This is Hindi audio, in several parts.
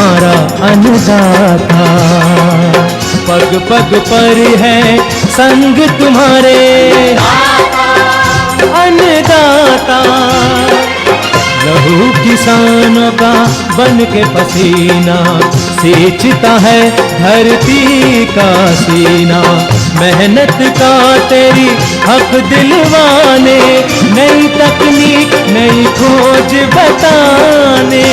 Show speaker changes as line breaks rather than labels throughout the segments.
तुम्हारा अन्नदाता, पग पग पर है संग तुम्हारे अन्नदाता। लहू किसानों का बन के पसीना सींचता है धरती का सीना। मेहनत का तेरी हक दिलवाने, नई तकनीक नई खोज बताने।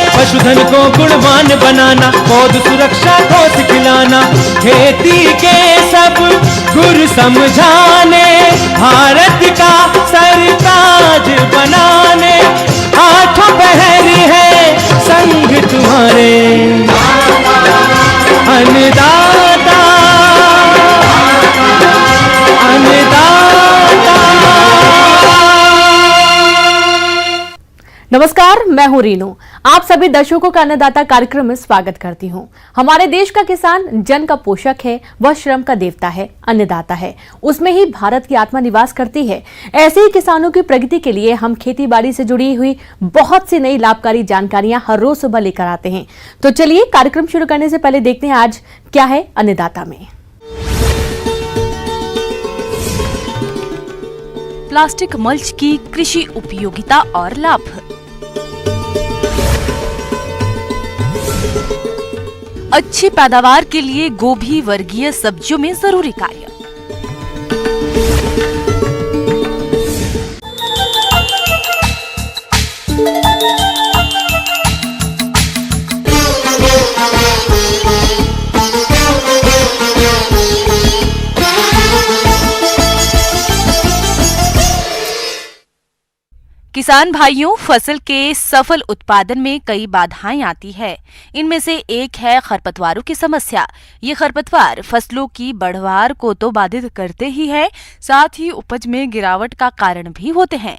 पशुधन को गुणवान बनाना, पौध सुरक्षा को सिखलाना, खेती के सब गुर समझाने, भारत का सरताज बनाने। आठों पहर है संग तुम्हारे अन्नदाता, अन्नदाता।
नमस्कार, मैं हूं रीनू। आप सभी दर्शकों का अन्नदाता कार्यक्रम में स्वागत करती हूं। हमारे देश का किसान जन का पोषक है, वह श्रम का देवता है, अन्नदाता है। उसमें ही भारत की आत्मा निवास करती है। ऐसे ही किसानों की प्रगति के लिए हम खेती बाड़ी से जुड़ी हुई बहुत सी नई लाभकारी जानकारियां हर रोज सुबह लेकर आते हैं। तो चलिए कार्यक्रम शुरू करने से पहले देखते हैं आज क्या है अन्नदाता में।
प्लास्टिक मल्च की कृषि उपयोगिता और लाभ। अच्छी पैदावार के लिए गोभी वर्गीय सब्जियों में जरूरी कार्य। किसान भाइयों, फसल के सफल उत्पादन में कई बाधाएं आती है। इनमें से एक है खरपतवारों की समस्या। ये खरपतवार फसलों की बढ़वार को तो बाधित करते ही है, साथ ही उपज में गिरावट का कारण भी होते हैं।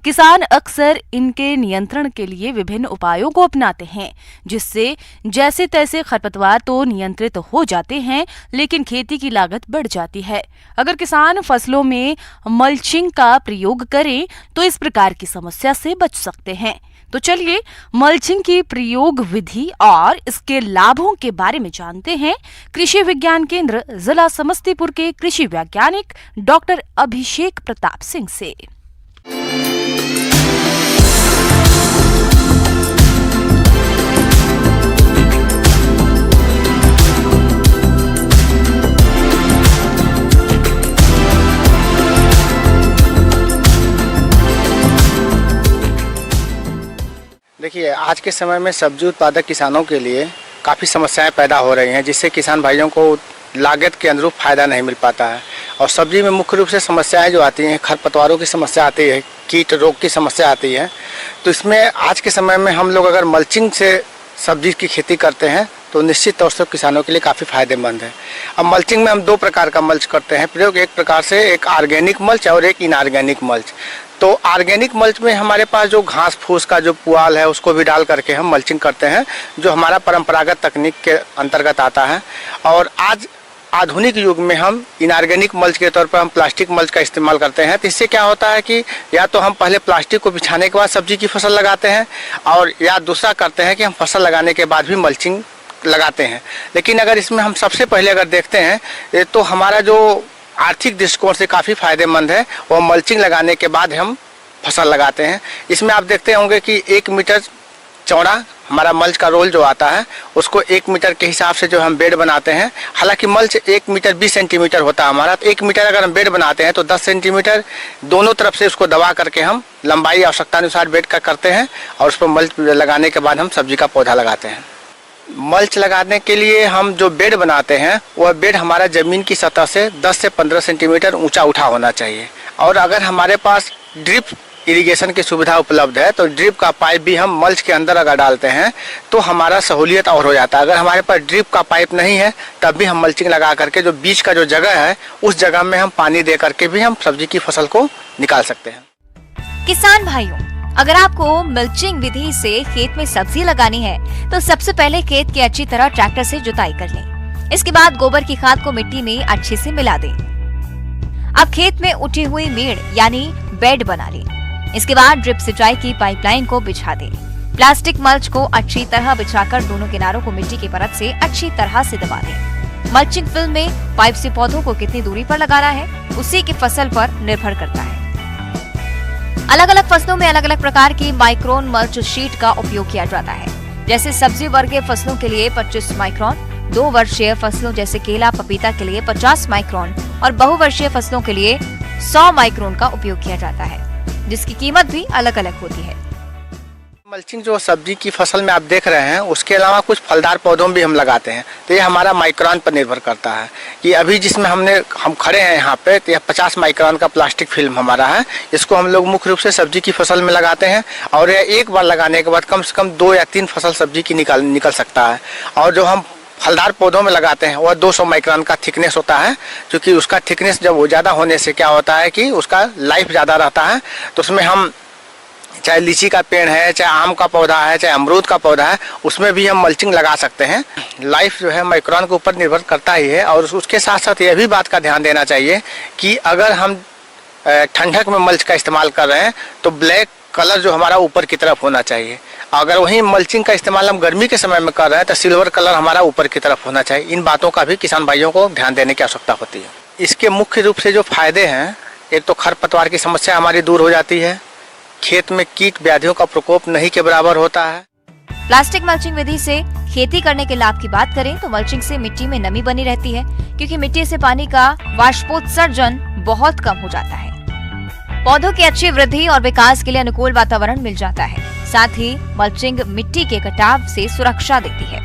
किसान अक्सर इनके नियंत्रण के लिए विभिन्न उपायों को अपनाते हैं, जिससे जैसे तैसे खरपतवार तो नियंत्रित हो जाते हैं, लेकिन खेती की लागत बढ़ जाती है। अगर किसान फसलों में मल्चिंग का प्रयोग करें तो इस प्रकार की समस्या से बच सकते हैं। तो चलिए मल्चिंग की प्रयोग विधि और इसके लाभों के बारे में जानते हैं कृषि विज्ञान केंद्र जिला समस्तीपुर के कृषि वैज्ञानिक डॉक्टर अभिषेक प्रताप सिंह से।
देखिए, आज के समय में सब्जी उत्पादक किसानों के लिए काफ़ी समस्याएं पैदा हो रही हैं, जिससे किसान भाइयों को लागत के अनुरूप फ़ायदा नहीं मिल पाता है। और सब्जी में मुख्य रूप से समस्याएं जो आती हैं, खरपतवारों की समस्या आती है, कीट रोग की समस्या आती है। तो इसमें आज के समय में हम लोग अगर मल्चिंग से सब्जी की खेती करते हैं तो निश्चित तौर से किसानों के लिए काफ़ी फायदेमंद है। अब मल्चिंग में हम दो प्रकार का मल्च करते हैं प्रयोग। एक प्रकार से एक ऑर्गेनिक मल्च और एक इनऑर्गेनिक मल्च। तो ऑर्गेनिक मल्च में हमारे पास जो घास फूस का जो पुआल है उसको भी डाल करके हम मल्चिंग करते हैं, जो हमारा परंपरागत तकनीक के अंतर्गत आता है। और आज आधुनिक युग में हम इनऑर्गेनिक मल्च के तौर पर हम प्लास्टिक मल्च का इस्तेमाल करते हैं। तो इससे क्या होता है कि या तो हम पहले प्लास्टिक को बिछाने के बाद सब्जी की फसल लगाते हैं, और या दूसरा करते हैं कि हम फसल लगाने के बाद भी मल्चिंग लगाते हैं। लेकिन अगर इसमें हम सबसे पहले अगर देखते हैं तो हमारा जो आर्थिक दृष्टिकोण से काफ़ी फायदेमंद है, वो मल्चिंग लगाने के बाद हम फसल लगाते हैं। इसमें आप देखते होंगे कि 1 मीटर चौड़ा हमारा मल्च का रोल जो आता है, उसको 1 मीटर के हिसाब से जो हम बेड बनाते हैं। हालांकि मल्च 1 मीटर 20 सेंटीमीटर होता है हमारा, तो 1 मीटर अगर हम बेड बनाते हैं तो 10 सेंटीमीटर दोनों तरफ से उसको दबा करके हम लंबाई आवश्यकता अनुसार बेड का करते हैं, और उस पर मल्च लगाने के बाद हम सब्जी का पौधा लगाते हैं। मल्च लगाने के लिए हम जो बेड बनाते हैं वह बेड हमारा ज़मीन की सतह से 10 से 15 सेंटीमीटर ऊंचा उठा होना चाहिए। और अगर हमारे पास ड्रिप इरिगेशन की सुविधा उपलब्ध है तो ड्रिप का पाइप भी हम मल्च के अंदर अगर डालते हैं तो हमारा सहूलियत और हो जाता है। अगर हमारे पास ड्रिप का पाइप नहीं है तब भी हम मल्चिंग लगा करके जो बीच का जो जगह है उस जगह में हम पानी दे करके भी हम सब्जी की फसल को निकाल सकते हैं।
किसान भाइयों, अगर आपको मल्चिंग विधि से खेत में सब्जी लगानी है तो सबसे पहले खेत की अच्छी तरह ट्रैक्टर से जुताई कर लें। इसके बाद गोबर की खाद को मिट्टी में अच्छे से मिला दें। अब खेत में उठी हुई मेड़ यानी बेड बना लें। इसके बाद ड्रिप सिंचाई की पाइपलाइन को बिछा दें। प्लास्टिक मल्च को अच्छी तरह बिछाकर दोनों किनारों को मिट्टी की परत से अच्छी तरह से दबा दें। मल्चिंग फिल्म में पाइप से पौधों को कितनी दूरी पर लगाना है उसी की फसल पर निर्भर करता है। अलग अलग फसलों में अलग अलग प्रकार की माइक्रोन मल्च शीट का उपयोग किया जाता है। जैसे सब्जी वर्गीय फसलों के लिए 25 माइक्रोन, 2 वर्षीय फसलों जैसे केला पपीता के लिए 50 माइक्रोन और बहुवर्षीय फसलों के लिए 100 माइक्रोन का उपयोग किया जाता है, जिसकी कीमत भी अलग अलग होती है।
मल्चिंग जो सब्जी की फसल में आप देख रहे हैं, उसके अलावा कुछ फलदार पौधों में भी हम लगाते हैं, तो ये हमारा माइक्रोन पर निर्भर करता है। कि अभी जिसमें हम खड़े हैं यहाँ पे, तो यह 50 माइक्रोन का प्लास्टिक फिल्म हमारा है। इसको हम लोग मुख्य रूप से सब्जी की फसल में लगाते हैं और यह एक बार लगाने के बाद कम से कम 2 या 3 फसल सब्जी की निकल सकता है। और जो हम फलदार पौधों में लगाते हैं वह 200 माइक्रोन का थिकनेस होता है, क्योंकि उसका थिकनेस जब वो ज़्यादा होने से क्या होता है कि उसका लाइफ ज़्यादा रहता है। तो उसमें हम चाहे लीची का पेड़ है, चाहे आम का पौधा है, चाहे अमरूद का पौधा है, उसमें भी हम मल्चिंग लगा सकते हैं। लाइफ जो है माइक्रोन के ऊपर निर्भर करता ही है। और उसके साथ साथ यह भी बात का ध्यान देना चाहिए कि अगर हम ठंडक में मल्च का इस्तेमाल कर रहे हैं तो ब्लैक कलर जो हमारा ऊपर की तरफ होना चाहिए। अगर वही मल्चिंग का इस्तेमाल हम गर्मी के समय में कर रहे हैं तो सिल्वर कलर हमारा ऊपर की तरफ होना चाहिए। इन बातों का भी किसान भाइयों को ध्यान देने की आवश्यकता होती है। इसके मुख्य रूप से जो फायदे हैं, एक तो खरपतवार की समस्या हमारी दूर हो जाती है, खेत में कीट व्याधियों का प्रकोप नहीं के बराबर होता है।
प्लास्टिक मल्चिंग विधि से खेती करने के लाभ की बात करें तो मल्चिंग से मिट्टी में नमी बनी रहती है, क्योंकि मिट्टी से पानी का वाष्पोत्सर्जन बहुत कम हो जाता है। पौधों की अच्छी वृद्धि और विकास के लिए अनुकूल वातावरण मिल जाता है। साथ ही मल्चिंग मिट्टी के कटाव से सुरक्षा देती है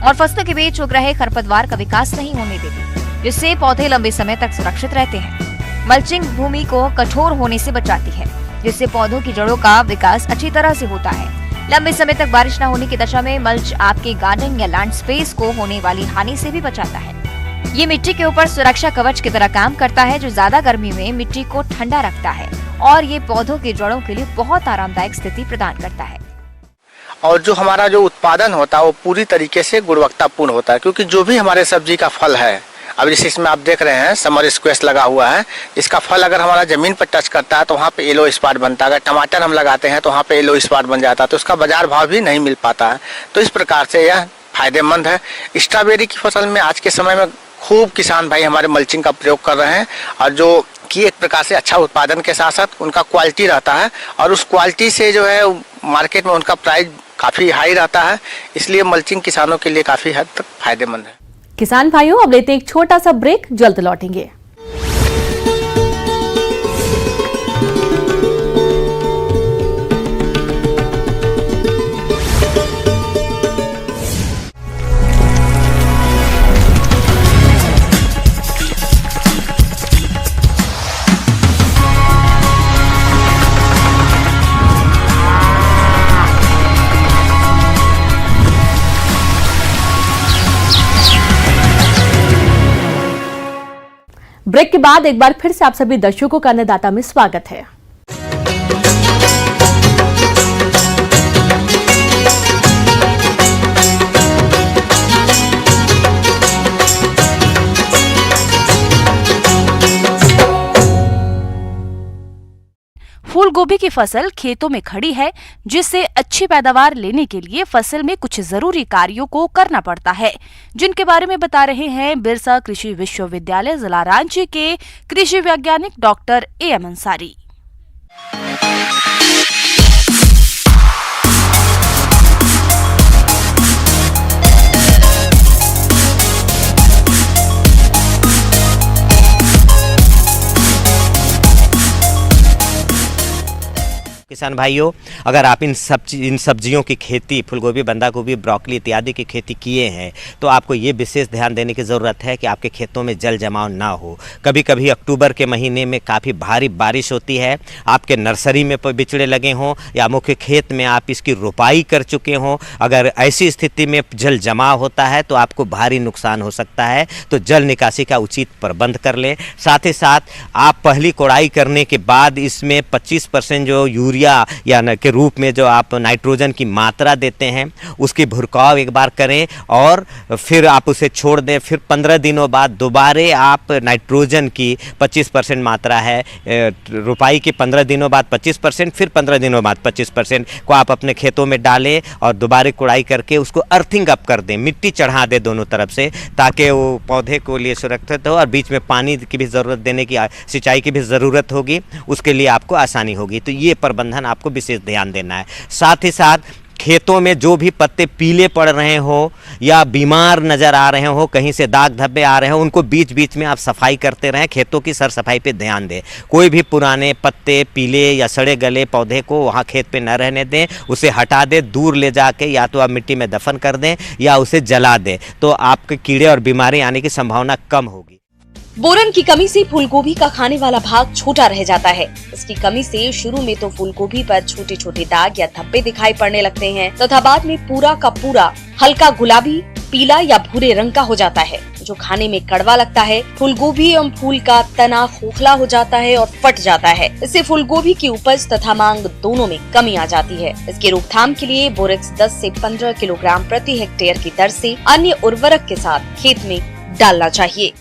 और फसलों के बीच उग रहे खरपतवार का विकास नहीं होने देती, जिससे पौधे लंबे समय तक सुरक्षित रहते हैं। मल्चिंग भूमि को कठोर होने से बचाती है, जिससे पौधों की जड़ों का विकास अच्छी तरह से होता है। लंबे समय तक बारिश न होने की दशा में मल्च आपके गार्डन या लैंड स्पेस को होने वाली हानि से भी बचाता है। ये मिट्टी के ऊपर सुरक्षा कवच की तरह काम करता है, जो ज्यादा गर्मी में मिट्टी को ठंडा रखता है और ये पौधों की जड़ों के लिए बहुत आरामदायक स्थिति प्रदान करता है।
और जो हमारा जो उत्पादन होता है वो पूरी तरीके से गुणवत्तापूर्ण होता है, क्योंकि जो भी हमारे सब्जी का फल है, अब जैसे इसमें आप देख रहे हैं समर स्क्वेश लगा हुआ है, इसका फल अगर हमारा जमीन पर टच करता है तो वहाँ पे येलो स्पॉट बनता है। अगर टमाटर हम लगाते हैं तो वहाँ पे येलो स्पॉट बन जाता है, तो उसका बाजार भाव भी नहीं मिल पाता है। तो इस प्रकार से यह फायदेमंद है। स्ट्रॉबेरी की फसल में आज के समय में खूब किसान भाई हमारे मल्चिंग का प्रयोग कर रहे हैं, और जो कि एक प्रकार से अच्छा उत्पादन के साथ साथ उनका क्वालिटी रहता है, और उस क्वालिटी से जो है मार्केट में उनका प्राइस काफ़ी हाई रहता है। इसलिए मल्चिंग किसानों के लिए काफ़ी हद तक फायदेमंद है।
किसान भाइयों, अब लेते हैं एक छोटा सा ब्रेक, जल्द लौटेंगे। ब्रेक के बाद एक बार फिर से आप सभी दर्शकों का अन्नदाता में स्वागत है।
फूल गोभी की फसल खेतों में खड़ी है, जिससे अच्छी पैदावार लेने के लिए फसल में कुछ जरूरी कार्यों को करना पड़ता है, जिनके बारे में बता रहे हैं बिरसा कृषि विश्वविद्यालय जिला रांची के कृषि वैज्ञानिक डॉक्टर AM अंसारी।
किसान भाइयों, अगर आप इन सब्जियों की खेती, फूलगोभी, बंदा गोभी, ब्रोकली इत्यादि की खेती किए हैं तो आपको ये विशेष ध्यान देने की ज़रूरत है कि आपके खेतों में जल जमाव ना हो। कभी कभी अक्टूबर के महीने में काफ़ी भारी बारिश होती है, आपके नर्सरी में बिचड़े लगे हों या मुख्य खेत में आप इसकी रोपाई कर चुके हों, अगर ऐसी स्थिति में जल जमाव होता है तो आपको भारी नुकसान हो सकता है। तो जल निकासी का उचित प्रबंध कर लें। साथ ही साथ आप पहली कोड़ाई करने के बाद इसमें 25% जो यूरिया यूरिया या के रूप में जो आप नाइट्रोजन की मात्रा देते हैं उसकी भुरकाव एक बार करें और फिर आप उसे छोड़ दें। फिर 15 दिनों बाद दोबारे आप नाइट्रोजन की 25% मात्रा है, रुपाई की 15 दिनों बाद 25%, फिर 15 दिनों बाद 25% को आप अपने खेतों में डालें और दोबारा कुड़ाई करके उसको अर्थिंग अप कर दें, मिट्टी चढ़ा दें दोनों तरफ से, ताकि वो पौधे को लिए सुरक्षित हो और बीच में पानी की भी ज़रूरत देने की, सिंचाई की भी ज़रूरत होगी, उसके लिए आपको आसानी होगी। तो ये प्रबंधन आपको विशेष ध्यान देना है। साथ ही साथ खेतों में जो भी पत्ते पीले पड़ रहे हो या बीमार नज़र आ रहे हो, कहीं से दाग धब्बे आ रहे हो, उनको बीच बीच में आप सफाई करते रहें, खेतों की सर सफाई पे ध्यान दें। कोई भी पुराने पत्ते, पीले या सड़े गले पौधे को वहाँ खेत पे न रहने दें, उसे हटा दें, दूर ले जाके या तो आप मिट्टी में दफन कर दें या उसे जला दें, तो आपके कीड़े और बीमारी आने की संभावना कम होगी।
बोरन की कमी से फूलगोभी का खाने वाला भाग छोटा रह जाता है। इसकी कमी से शुरू में तो फूलगोभी पर छोटे छोटे दाग या धब्बे दिखाई पड़ने लगते हैं तथा बाद में पूरा का पूरा हल्का गुलाबी, पीला या भूरे रंग का हो जाता है, जो खाने में कड़वा लगता है। फूलगोभी एवं फूल का तना खोखला हो जाता है और फट जाता है। इससे फूलगोभी की उपज तथा मांग दोनों में कमी आ जाती है। इसके रोकथाम के लिए बोरेक्स 10 से 15 किलोग्राम प्रति हेक्टेयर की दर से अन्य उर्वरक के साथ खेत में डालना चाहिए।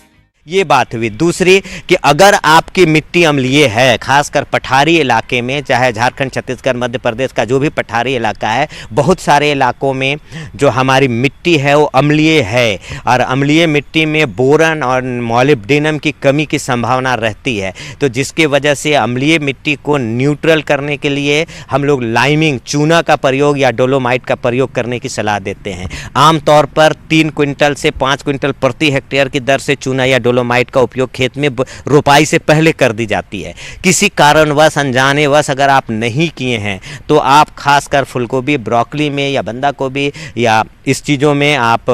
ये बात हुई। दूसरी कि अगर आपकी मिट्टी अम्लीय है, खासकर पठारी इलाके में, चाहे झारखंड, छत्तीसगढ़, मध्य प्रदेश का जो भी पठारी इलाका है, बहुत सारे इलाकों में जो हमारी मिट्टी है वो अम्लीय है और अम्लीय मिट्टी में बोरन और मॉलिब्डेनम की कमी की संभावना रहती है। तो जिसकी वजह से अम्लीय मिट्टी को न्यूट्रल करने के लिए हम लोग लाइमिंग, चूना का प्रयोग या डोलोमाइट का प्रयोग करने की सलाह देते हैं। आमतौर पर 3 क्विंटल से 5 क्विंटल प्रति हेक्टेयर की दर से चूना या डोलोमाइट का उपयोग खेत में रोपाई से पहले कर दी जाती है। किसी कारणवश, अनजानेवश अगर आप नहीं किए हैं तो आप खासकर फूलगोभी, ब्रोकली में या बंदा गोभी या इस चीज़ों में आप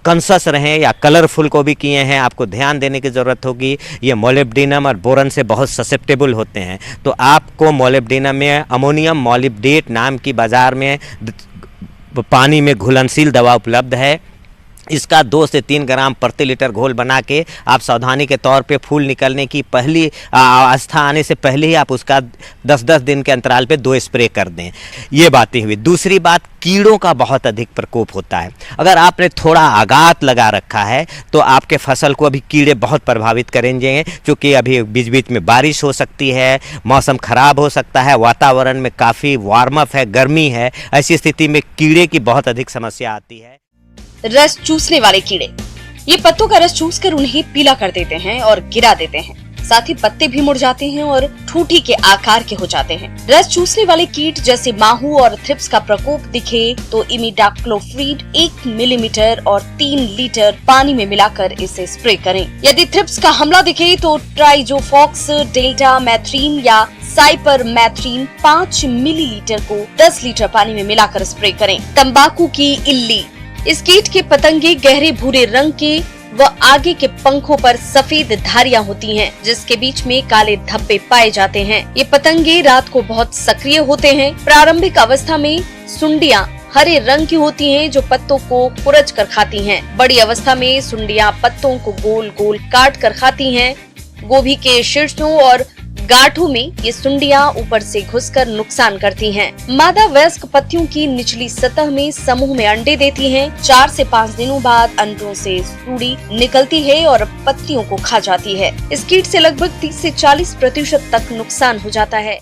कॉन्शियस रहें, या कलरफुल को भी किए हैं, आपको ध्यान देने की ज़रूरत होगी। ये मोलिब्डेनम और बोरन से बहुत ससेप्टेबल होते हैं, तो आपको मोलिब्डेनम में अमोनियम मॉलिब्डेट नाम की बाज़ार में पानी में घुलनशील दवा उपलब्ध है। इसका 2 से 3 ग्राम प्रति लीटर घोल बना के आप सावधानी के तौर पे फूल निकलने की पहली अवस्था आने से पहले ही आप उसका 10-10 दिन के अंतराल पे 2 स्प्रे कर दें। ये बातें हुई। दूसरी बात, कीड़ों का बहुत अधिक प्रकोप होता है। अगर आपने थोड़ा आगात लगा रखा है तो आपके फसल को अभी कीड़े बहुत प्रभावित करेंगे, क्योंकि अभी बीच बीच में बारिश हो सकती है, मौसम खराब हो सकता है, वातावरण में काफ़ी वार्म अप है, गर्मी है। ऐसी स्थिति में कीड़े की बहुत अधिक समस्या आती है।
रस चूसने वाले कीड़े, ये पत्तों का रस चूसकर उन्हें पीला कर देते हैं और गिरा देते हैं। साथ ही पत्ते भी मुड़ जाते हैं और ठूठी के आकार के हो जाते हैं। रस चूसने वाले कीट जैसे माहू और थ्रिप्स का प्रकोप दिखे तो इमिडाक्लोप्रिड 1 मिलीमीटर और 3 लीटर पानी में मिलाकर इसे स्प्रे करें। यदि थ्रिप्स का हमला दिखे तो ट्राइजोफॉक्स, डेल्टा मैथ्रीन या साइपरमेथ्रिन 5 मिलीलीटर को 10 लीटर पानी में मिलाकर स्प्रे करें। तंबाकू की इल्ली, इस कीट के पतंगे गहरे भूरे रंग के व आगे के पंखों पर सफेद धारियां होती हैं, जिसके बीच में काले धब्बे पाए जाते हैं। ये पतंगे रात को बहुत सक्रिय होते हैं। प्रारंभिक अवस्था में सुंडियां हरे रंग की होती हैं, जो पत्तों को कुरच कर खाती हैं। बड़ी अवस्था में सुंडियां पत्तों को गोल गोल काट कर खाती हैं। गोभी के शीर्षों और गांठों में ये सुंडियां ऊपर से घुसकर नुकसान करती हैं। मादा वयस्क पत्तियों की निचली सतह में समूह में अंडे देती हैं। 4 से 5 दिनों बाद अंडों से सूड़ी निकलती है और पत्तियों को खा जाती है। इस कीट से लगभग 30 से 40% तक नुकसान हो जाता है।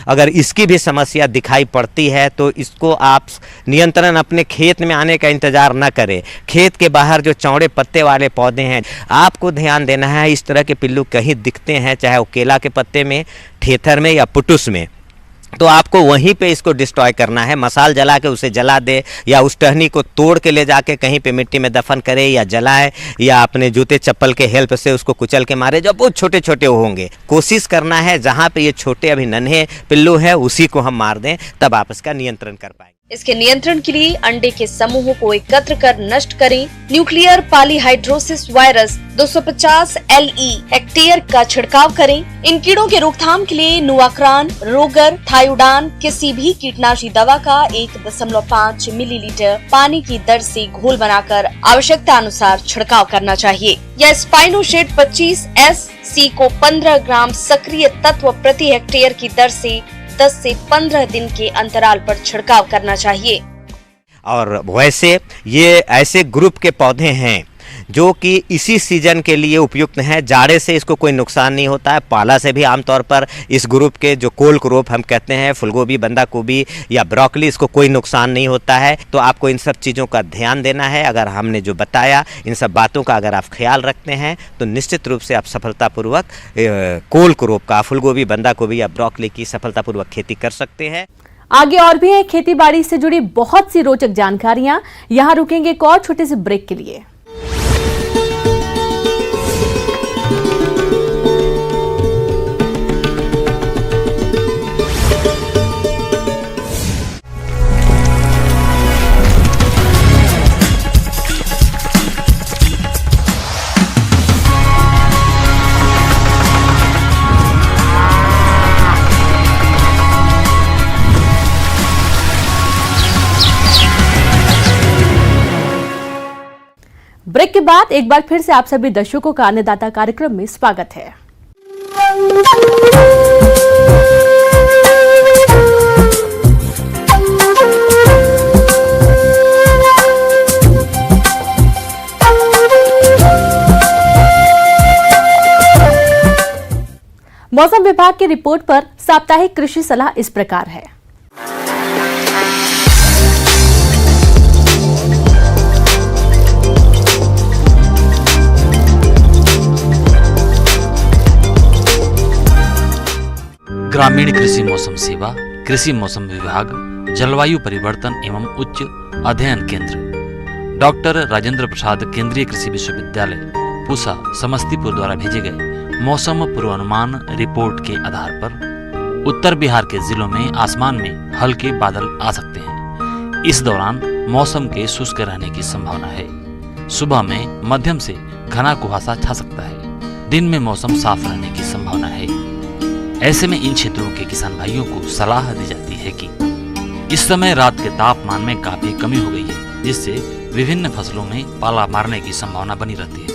अगर इसकी भी समस्या दिखाई पड़ती है तो इसको आप नियंत्रण अपने खेत में आने का इंतजार न करें। खेत के बाहर जो चौड़े पत्ते वाले पौधे हैं, आपको ध्यान देना है। इस तरह के पिल्लू कहीं दिखते हैं, चाहे वो केला के पत्ते में, ठेथर में या पुटुस में, तो आपको वहीं पे इसको डिस्ट्रॉय करना है। मसाल जला के उसे जला दे, या उस टहनी को तोड़ के ले जाके कहीं पे मिट्टी में दफन करे या जलाए, या अपने जूते चप्पल के हेल्प से उसको कुचल के मारे। जब वो छोटे छोटे होंगे, कोशिश करना है जहाँ पे ये छोटे अभी नन्हे पिल्लू है उसी को हम मार दें, तब आप इसका नियंत्रण कर पाएंगे।
इसके नियंत्रण के लिए अंडे के समूहों को एकत्र कर नष्ट करें। Nuclear polyhedrosis virus 250 LE hectare का छिड़काव करें। इन कीड़ों के रोकथाम के लिए नुआक्रान, रोगर, थायोडान किसी भी कीटनाशी दवा का 1.5 मिलीलीटर पानी की दर से घोल बनाकर आवश्यकता अनुसार छिड़काव करना चाहिए। या स्पाइनोशेड 25 SC को 15 ग्राम सक्रिय तत्व प्रति हेक्टेयर की दर से 10 से 15 दिन के अंतराल पर छिड़काव करना चाहिए।
और वैसे ये ऐसे ग्रुप के पौधे हैं जो कि इसी सीजन के लिए उपयुक्त हैं। जाड़े से इसको कोई नुकसान नहीं होता है, पाला से भी आमतौर पर इस ग्रुप के जो कोल क्रॉप हम कहते हैं, फूलगोभी, बंदा गोभी या ब्रोकली, इसको कोई नुकसान नहीं होता है। तो आपको इन सब चीज़ों का ध्यान देना है। अगर हमने जो बताया इन सब बातों का अगर आप ख्याल रखते हैं तो निश्चित रूप से आप सफलतापूर्वक कोल क्रॉप का फूलगोभी, बंदा गोभी या ब्रोकली की सफलतापूर्वक खेती कर सकते हैं।
आगे और भी है खेती बाड़ी से जुड़ी बहुत सी रोचक जानकारियां। यहाँ रुकेंगे एक और छोटे से ब्रेक के लिए। ब्रेक के बाद एक बार फिर से आप सभी दर्शकों का अन्नदाता कार्यक्रम में स्वागत है। मौसम विभाग की रिपोर्ट पर साप्ताहिक कृषि सलाह इस प्रकार है।
ग्रामीण कृषि मौसम सेवा, कृषि मौसम विभाग, जलवायु परिवर्तन एवं उच्च अध्ययन केंद्र, डॉक्टर राजेंद्र प्रसाद केंद्रीय कृषि विश्वविद्यालय पूसा समस्तीपुर द्वारा भेजे गए मौसम पूर्वानुमान रिपोर्ट के आधार पर उत्तर बिहार के जिलों में आसमान में हल्के बादल आ सकते हैं। इस दौरान मौसम के शुष्क रहने की संभावना है। सुबह में मध्यम से घना कुहासा छा सकता है। दिन में मौसम साफ रहने की संभावना है। ऐसे में इन क्षेत्रों के किसान भाइयों को सलाह दी जाती है कि इस समय रात के तापमान में काफी कमी हो गई है, जिससे विभिन्न फसलों में पाला मारने की संभावना बनी रहती है।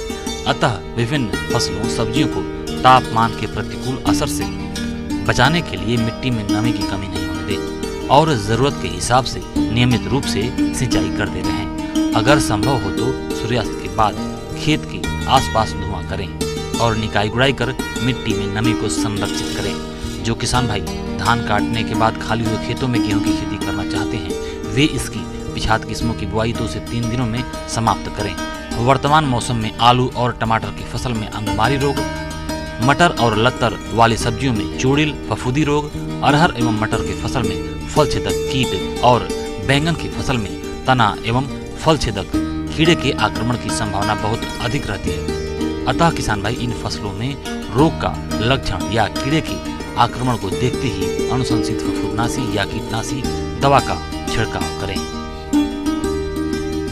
अतः विभिन्न फसलों, सब्जियों को तापमान के प्रतिकूल असर से बचाने के लिए मिट्टी में नमी की कमी नहीं होने दें और जरूरत के हिसाब से नियमित रूप से सिंचाई करते रहें। अगर संभव हो तो सूर्यास्त के बाद खेत के आसपास धुआं करें और निकाई गुड़ाई कर मिट्टी में नमी को संरक्षित करें। जो किसान भाई धान काटने के बाद खाली हुए खेतों में गेहूं की खेती करना चाहते हैं, वे इसकी पिछात किस्मों की बुआई 2 से 3 दिनों में समाप्त करें। वर्तमान मौसम में आलू और टमाटर की फसल में अंगमारी रोग, मटर और लत्तर वाली सब्जियों में चूड़िल फफूंदी रोग, अरहर एवं मटर की फसल में फल छेदक कीट और बैंगन की फसल में तना एवं फल छेदक कीड़े के आक्रमण की संभावना बहुत अधिक रहती है। अतः किसान भाई इन फसलों में रोग का लक्षण या कीड़े के आक्रमण को देखते ही अनुशंसित फफूंदनाशी या कीटनाशी दवा का छिड़काव करें।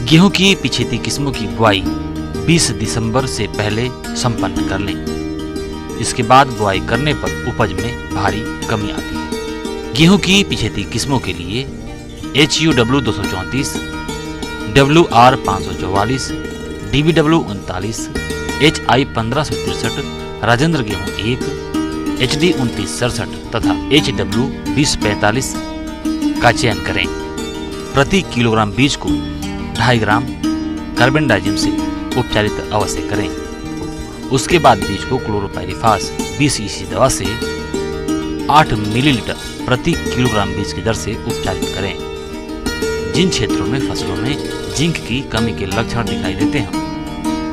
गेहूं की पिछेती किस्मों की बुआई 20 दिसंबर से पहले संपन्न कर लें। इसके बाद बुआई करने पर उपज में भारी कमी आती है। गेहूं की पिछेती किस्मों के लिए HUW 234, WR 544, DBW 39, HI 1563, Rajendra गेहूं 1, HD 2967 तथा HW 2045 का चयन करें। प्रति किलोग्राम बीज को 2.5 ग्राम कार्बेंडाजिम से उपचारित अवश्य करें। उसके बाद बीज को क्लोरोपाइरिफास 20 EC दवा से 8 मिलीलीटर प्रति किलोग्राम बीज की दर से उपचारित करें। जिन क्षेत्रों में फसलों में जिंक की कमी के लक्षण दिखाई देते हैं,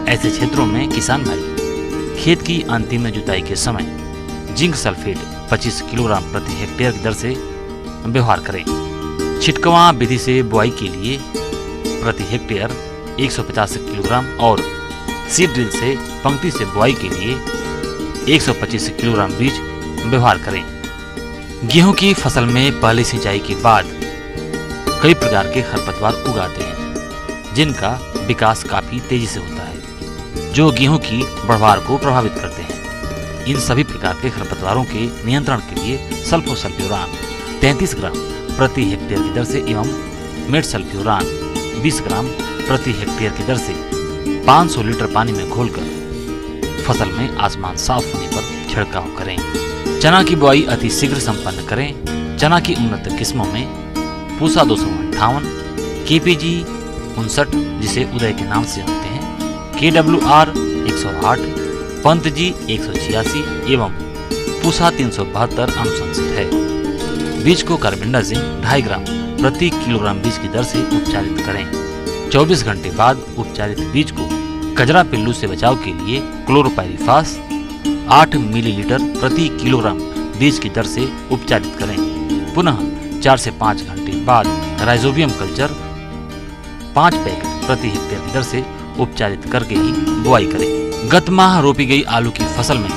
ऐसे क्षेत्रों में किसान भाई खेत की अंतिम जुताई के समय जिंक सल्फेट 25 किलोग्राम प्रति हेक्टेयर की दर से व्यवहार करें। छिटकवा विधि से बुआई के लिए प्रति हेक्टेयर 150 किलोग्राम और सीड ड्रिल से पंक्ति से बुआई के लिए 125 किलोग्राम बीज व्यवहार करें। गेहूं की फसल में पहली सिंचाई के बाद कई प्रकार के खरपतवार उगाते हैं, जिनका विकास काफी तेजी से होता है, जो गेहूं की बढ़वार को प्रभावित करते हैं। इन सभी प्रकार के खरपतवारों के नियंत्रण के लिए सल्फोसल्फ्यूरान 33 ग्राम प्रति हेक्टेयर की दर से एवं मेटसल्फ्यूरान 20 ग्राम प्रति हेक्टेयर की दर से 500 लीटर पानी में घोलकर फसल में आसमान साफ होने पर छिड़काव करें। चना की बुआई अति शीघ्र संपन्न करें। चना की उन्नत किस्मों में पूसा 258, KPG 59 जिसे उदय के नाम से जानते हैं, KWR 108, पंत जी 186 एवं पूसा 372 अनुशंसित है। बीज को कार्बेंडाजिम 2.5 ग्राम प्रति किलोग्राम बीज की दर से उपचारित करें। 24 घंटे बाद उपचारित बीज को कजरा पिल्लू से बचाव के लिए क्लोरोपाइरीफास 8 मिलीलीटर प्रति किलोग्राम बीज की दर से उपचारित करें। पुनः 4 से 5 घंटे बाद राइजोबियम कल्चर 5 पैकेट प्रति हेक्टेयर की दर से उपचारित करके ही बुआई करें। गत माह रोपी गई आलू की फसल में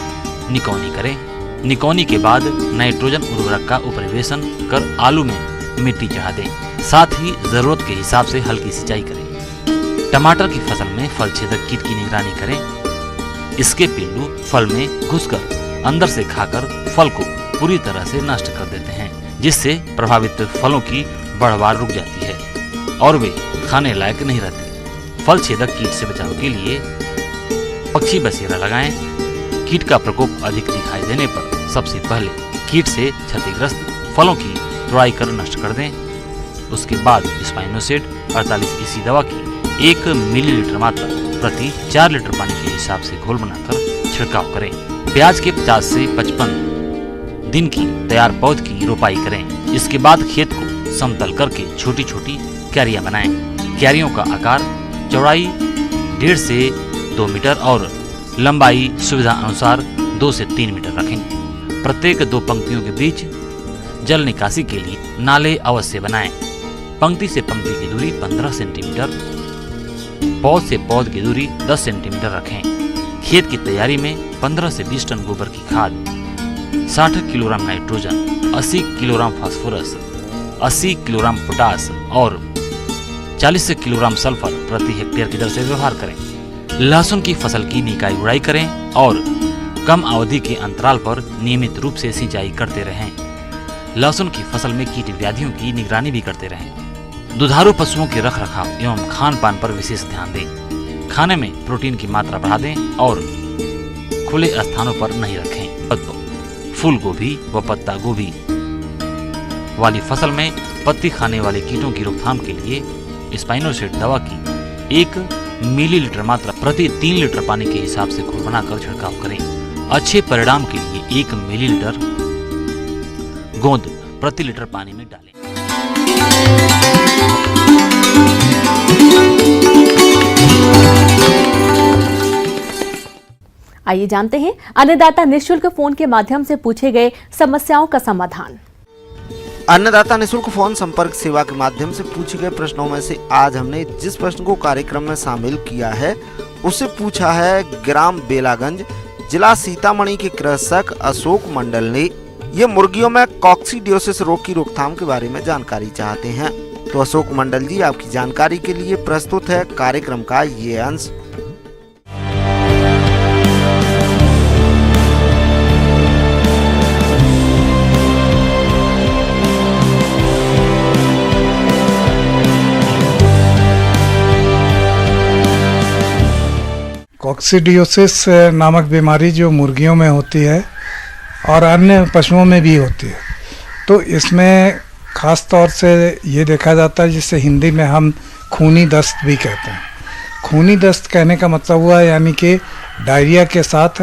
निकौनी करें। निकौनी के बाद नाइट्रोजन उर्वरक का उपरिवेशन कर आलू में मिट्टी चढ़ा दें। साथ ही जरूरत के हिसाब से हल्की सिंचाई करें। टमाटर की फसल में फल छेदक कीट की निगरानी करें। इसके पिल्लू फल में घुसकर अंदर से खाकर फल को पूरी तरह से नष्ट कर देते हैं, जिससे प्रभावित फलों की बढ़वार रुक जाती है और वे खाने लायक नहीं रहते। फल छेदक कीट से बचाव के लिए पक्षी बसेरा लगाएं। कीट का प्रकोप अधिक दिखाई देने पर सबसे पहले कीट से क्षतिग्रस्त फलों की तुड़ाई कर नष्ट कर दें। उसके बाद स्पाइनोसेड 48 इसी दवा की 1 मिलीलीटर मात्रा प्रति 4 लीटर पानी के हिसाब से घोल बनाकर छिड़काव करें। प्याज के 50 से 55 दिन की तैयार पौध की रोपाई करें। इसके बाद खेत को समतल करके छोटी छोटी क्यारियां बनाएं। क्यारियों का आकार चौड़ाई 1.5 से 2 मीटर और लंबाई सुविधा अनुसार 2 से 3 मीटर रखें। प्रत्येक 2 पंक्तियों के बीच जल निकासी के लिए नाले अवश्य बनाएं। पंक्ति से पंक्ति की दूरी 15 सेंटीमीटर, पौध से पौध की दूरी 10 सेंटीमीटर रखें। खेत की तैयारी में 15 से 20 टन गोबर की खाद, 60 kilogram nitrogen, 80 kilogram phosphorus, 80 kilogram potash और 40 किलोग्राम सल्फर प्रति हेक्टेयर की दर से व्यवहार करें। लहसुन की फसल की निकाई गुड़ाई करें और कम अवधि के अंतराल पर नियमित रूप से सिंचाई करते रहें। लहसुन की फसल में कीट व्याधियों की निगरानी भी करते रहें। दुधारू पशुओं के रख रखाव एवं खान पान पर विशेष ध्यान दें। खाने में प्रोटीन की मात्रा बढ़ा दें और खुले स्थानों पर नहीं रखें। फूल गोभी व पत्ता गोभी वाली फसल में पत्ती खाने वाले कीटों की रोकथाम के लिए स्पाइनोसेड दवा की 1 मिलीलीटर मात्रा प्रति 3 लीटर पानी के हिसाब से घोल बनाकर छिड़काव करें। अच्छे परिणाम के लिए 1 मिलीलीटर गोंद प्रति लीटर पानी में डालें।
आइए जानते हैं अन्नदाता निःशुल्क फोन के माध्यम से पूछे गए समस्याओं का समाधान।
अन्नदाता निःशुल्क फोन संपर्क सेवा के माध्यम से पूछे गए प्रश्नों में से आज हमने जिस प्रश्न को कार्यक्रम में शामिल किया है उसे पूछा है ग्राम बेलागंज, जिला सीतामढ़ी के कृषक अशोक मंडल ने। ये मुर्गियों में कॉक्सीडियोसिस रोग की रोकथाम के बारे में जानकारी चाहते हैं। तो अशोक मंडल जी, आपकी जानकारी के लिए प्रस्तुत है कार्यक्रम का ये अंश।
कॉक्सीडियोसिस नामक बीमारी जो मुर्गियों में होती है और अन्य पशुओं में भी होती है, तो इसमें ख़ास तौर से ये देखा जाता है जिसे हिंदी में हम खूनी दस्त भी कहते हैं। खूनी दस्त कहने का मतलब हुआ यानी कि डायरिया के साथ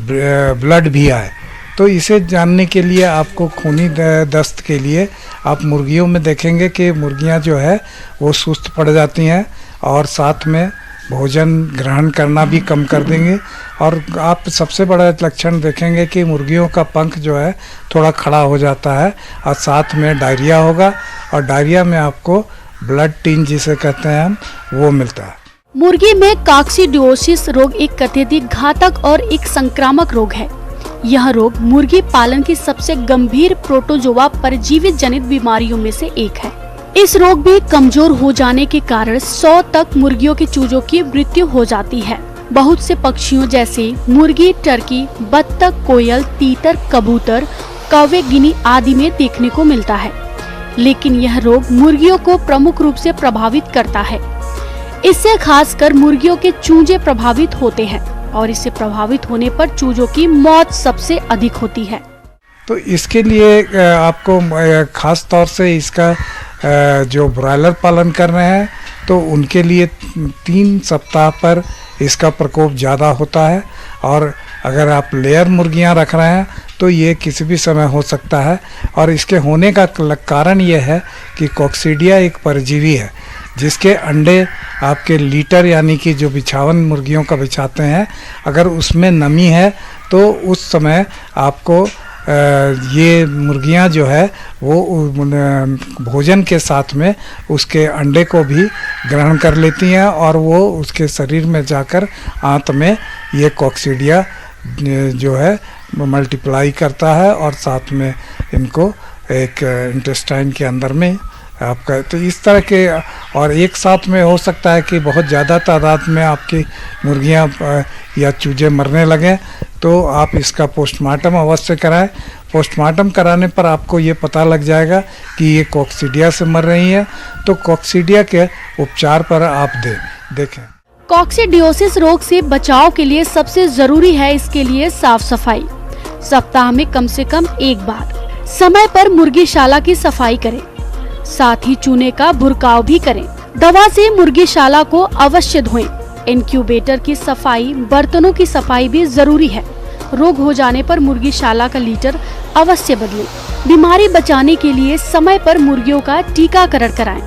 ब्लड भी आए। तो इसे जानने के लिए आपको खूनी दस्त के लिए आप मुर्गियों में देखेंगे कि मुर्गियां जो है वो सुस्त पड़ जाती हैं और साथ में भोजन ग्रहण करना भी कम कर देंगे। और आप सबसे बड़ा लक्षण देखेंगे कि मुर्गियों का पंख जो है थोड़ा खड़ा हो जाता है और साथ में डायरिया होगा, और डायरिया में आपको ब्लड टीन जिसे कहते हैं हम वो मिलता है।
मुर्गी में कॉक्सीडियोसिस रोग एक अत्यधिक घातक और एक संक्रामक रोग है। यह रोग मुर्गी पालन की सबसे गंभीर प्रोटोजोआ परजीवी जनित बीमारियों में से एक है। इस रोग में कमजोर हो जाने के कारण 100 तक मुर्गियों के चूजों की मृत्यु हो जाती है। बहुत से पक्षियों जैसे मुर्गी, टर्की, बत्तख, कोयल, तीतर, कबूतर, कौवे, गिनी आदि में देखने को मिलता है। लेकिन यह रोग मुर्गियों को प्रमुख रूप से प्रभावित करता है। इससे खासकर मुर्गियों के चूजे प्रभावित होते हैं और इससे प्रभावित होने पर चूजों की मौत सबसे अधिक होती है।
तो इसके लिए आपको ख़ास तौर से इसका जो ब्रॉयलर पालन कर रहे हैं तो उनके लिए 3 सप्ताह पर इसका प्रकोप ज़्यादा होता है, और अगर आप लेयर मुर्गियां रख रहे हैं तो ये किसी भी समय हो सकता है। और इसके होने का कारण ये है कि कॉक्सीडिया एक परजीवी है जिसके अंडे आपके लीटर यानी कि जो बिछावन मुर्गियों का बिछाते हैं, अगर उसमें नमी है तो उस समय आपको ये मुर्गियां जो है वो भोजन के साथ में उसके अंडे को भी ग्रहण कर लेती हैं और वो उसके शरीर में जाकर आंत में ये कॉक्सीडिया जो है मल्टीप्लाई करता है और साथ में इनको एक इंटेस्टाइन के अंदर में आपका, तो इस तरह के, और एक साथ में हो सकता है कि बहुत ज़्यादा तादाद में आपकी मुर्गियां या चूजे मरने लगें, तो आप इसका पोस्टमार्टम अवश्य कराएं। पोस्टमार्टम कराने पर आपको ये पता लग जाएगा कि ये कॉक्सीडिया से मर रही है, तो कॉक्सीडिया के उपचार पर आप देखें।
कॉक्सीडियोसिस रोग से बचाव के लिए सबसे जरूरी है इसके लिए साफ सफाई। सप्ताह में कम से कम एक बार समय पर मुर्गीशाला की सफाई करें, साथ ही चूने का भुरकाव भी करें। दवा से मुर्गीशाला को अवश्य धोएं। इंक्यूबेटर की सफाई, बर्तनों की सफाई भी जरूरी है। रोग हो जाने पर मुर्गीशाला का लीटर अवश्य बदलें। बीमारी बचाने के लिए समय पर मुर्गियों का टीकाकरण कराएं।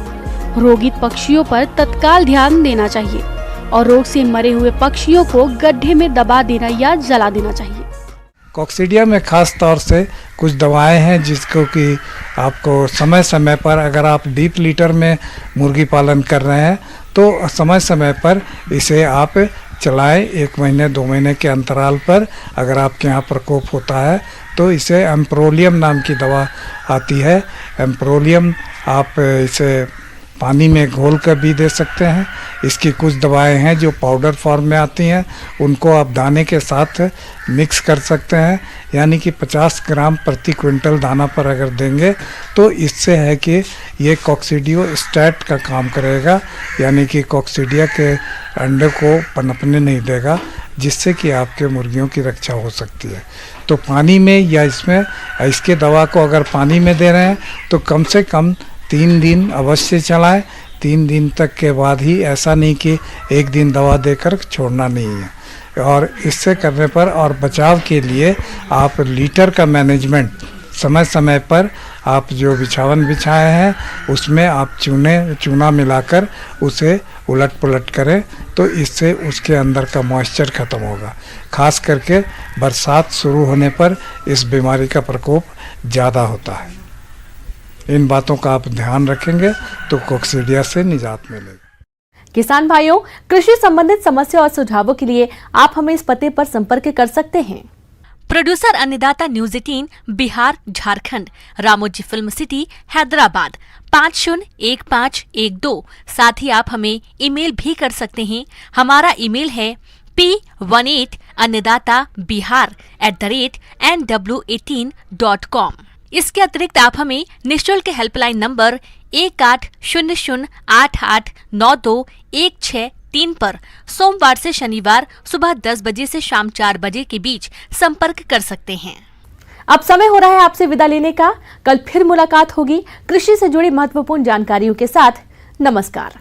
रोगित पक्षियों पर तत्काल ध्यान देना चाहिए और रोग से मरे हुए पक्षियों को गड्ढे में दबा देना या जला देना चाहिए।
कॉक्सीडिया में खास तौर से कुछ दवाएं हैं जिसको कि आपको समय समय पर, अगर आप डीप लीटर में मुर्गी पालन कर रहे हैं तो समय समय पर इसे आप चलाएं। 1 महीने 2 महीने के अंतराल पर अगर आपके यहाँ प्रकोप होता है तो इसे एम्प्रोलियम नाम की दवा आती है। एम्प्रोलियम आप इसे पानी में घोल कर भी दे सकते हैं। इसकी कुछ दवाएं हैं जो पाउडर फॉर्म में आती हैं, उनको आप दाने के साथ मिक्स कर सकते हैं, यानी कि 50 ग्राम प्रति क्विंटल दाना पर अगर देंगे तो इससे है कि ये कॉक्सीडियोस्टैट का काम करेगा, यानी कि कॉक्सीडिया के अंडे को पनपने नहीं देगा, जिससे कि आपके मुर्गियों की रक्षा हो सकती है। तो पानी में या इसके दवा को अगर पानी में दे रहे हैं तो कम से कम 3 दिन अवश्य चलाएं। 3 दिन तक के बाद ही, ऐसा नहीं कि 1 दिन दवा देकर छोड़ना नहीं है। और इससे करने पर और बचाव के लिए आप लीटर का मैनेजमेंट समय समय पर, आप जो बिछावन बिछाए हैं उसमें आप चूना मिलाकर उसे उलट पुलट करें, तो इससे उसके अंदर का मॉइस्चर ख़त्म होगा। खास करके बरसात शुरू होने पर इस बीमारी का प्रकोप ज़्यादा होता है। इन बातों का आप ध्यान रखेंगे तो कॉक्सीडिया से निजात मिलेगी।
किसान भाइयों, कृषि संबंधित समस्या और सुझावों के लिए आप हमें इस पते पर संपर्क कर सकते हैं।
प्रोड्यूसर अन्नदाता news 18 Bihar Jharkhand, Ramoji film city Hyderabad 501512। साथ ही आप हमें ईमेल भी कर सकते हैं। हमारा ईमेल है p18annadatabihar@nw18.com। इसके अतिरिक्त आप हमें निःशुल्क हेल्पलाइन नंबर 1800889216 पर सोमवार से शनिवार सुबह 10 बजे से शाम 4 बजे के बीच संपर्क कर सकते हैं।
अब समय हो रहा है आपसे विदा लेने का। कल फिर मुलाकात होगी कृषि से जुड़ी महत्वपूर्ण जानकारियों के साथ। नमस्कार।